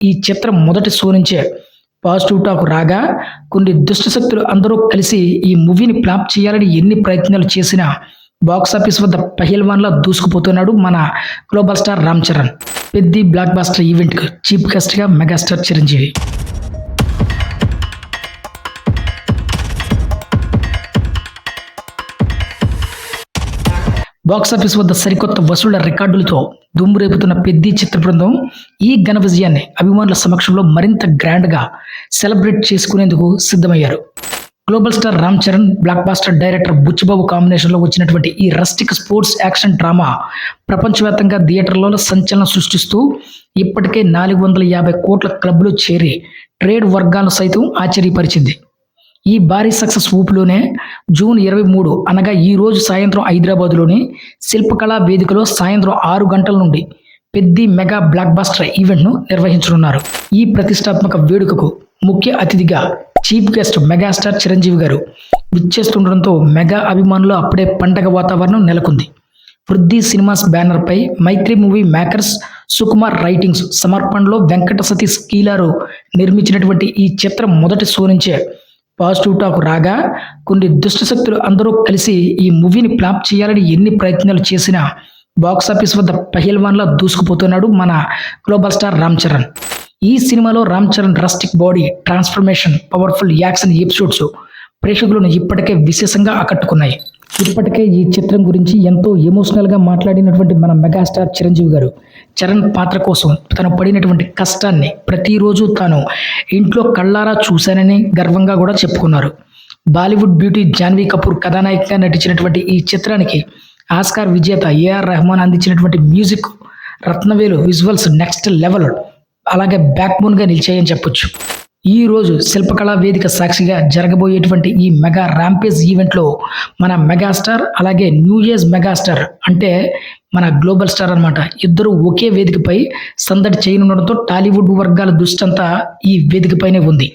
ఈ చిత్రం మొదటి షో నుంచే పాజిటివ్ టాక్ రాగా, కొన్ని దుష్ట శక్తులు అందరూ కలిసి ఈ మూవీని ఫ్లాప్ చేయాలని ఎన్ని ప్రయత్నాలు చేసినా బాక్సాఫీస్ వద్ద పహిల్వాన్‌లా దూసుకుపోతున్నాడు మన global star Ram Charan. Peddi blockbuster ఈవెంట్‌కు చీఫ్ గెస్ట్‌గా మెగాస్టార్ చిరంజీవి. బాక్సాఫీస్ వద్ద సరికొత్త వసూళ్ల రికార్డులతో దుమ్ము రేపుతున్న పెద్ది చిత్ర బృందం ఈ ఘన విజయాన్ని అభిమానుల సమక్షంలో మరింత గ్రాండ్‌గా సెలబ్రేట్ చేసుకునేందుకు సిద్ధమయ్యారు. Global star Ram Charan, blockbuster director Buchibabu కాంబినేషన్‌లో వచ్చినటువంటి ఈ రస్టిక్ స్పోర్ట్స్ యాక్షన్ డ్రామా ప్రపంచవ్యాప్తంగా థియేటర్లలో సంచలనం సృష్టిస్తూ ఇప్పటికే 450 కోట్ల క్లబ్‌లో చేరి ట్రేడ్ వర్గాలను సైతం ఆశ్చర్యపరిచింది. ఈ భారీ సక్సెస్ ఊపులోనే జూన్ 23 అనగా ఈ రోజు సాయంత్రం హైదరాబాద్‌లోని శిల్పకళా వేదికలో సాయంత్రం 6 గంటల నుండి పెద్ది మెగా బ్లాక్ బస్టర్ ఈవెంట్‌ను నిర్వహించనున్నారు. ఈ ప్రతిష్టాత్మక వేడుకకు ముఖ్య అతిథిగా చీఫ్ గెస్ట్ మెగాస్టార్ చిరంజీవి గారు విచ్చేస్తుండడంతో మెగా అభిమానుల్లో అప్పుడే పండగ వాతావరణం నెలకొంది. వృద్ధి సినిమాస్ బ్యానర్పై Mythri movie makers, Sukumar writings సమర్పణలో వెంకట సతీష్ కీలారు నిర్మించినటువంటి ఈ చిత్రం మొదటి షో నుంచే పాజిటివ్ టాక్ రాగా, కొన్ని దుష్ట శక్తులు అందరూ కలిసి ఈ మూవీని ఫ్లాప్ చేయాలని ఎన్ని ప్రయత్నాలు చేసినా బాక్సాఫీస్ వద్ద పహిల్వాన్‌లా దూసుకుపోతున్నాడు మన గ్లోబల్ స్టార్ రామ్ చరణ్. ఈ సినిమాలో Ram Charan rustic body transformation, powerful action episodes ప్రేక్షకులను ఇప్పటికే విశేషంగా ఆకట్టుకున్నాయి. ఇప్పటికే ఈ చిత్రం గురించి ఎంతో ఎమోషనల్‌గా మాట్లాడినటువంటి మన మెగాస్టార్ చిరంజీవి గారు చరణ్ పాత్ర కోసం తను పడినటువంటి కష్టాన్ని ప్రతిరోజు తాను ఇంట్లో కళ్ళారా చూశానని గర్వంగా కూడా చెప్పుకున్నారు. బాలీవుడ్ బ్యూటీ జాన్వీ కపూర్ కథానాయికగా నటించినటువంటి ఈ చిత్రానికి ఆస్కార్ విజేత ఏఆర్ రెహమాన్ అందించినటువంటి music, Rathnavelu visuals next level, అలాగే బ్యాక్ బోన్‌గా నిలిచాయని చెప్పొచ్చు. ఈ రోజు శిల్పకళా వేదిక సాక్షిగా జరగబోయేటువంటి ఈ మెగా ర్యాంపేజ్ ఈవెంట్లో మన మెగాస్టార్ అలాగే న్యూ ఏజ్ మెగాస్టార్ అంటే మన గ్లోబల్ స్టార్ అన్నమాట, ఇద్దరు ఒకే వేదికపై సందడి చేయనుండడంతో టాలీవుడ్ వర్గాల దృష్టంతా ఈ వేదికపైనే ఉంది.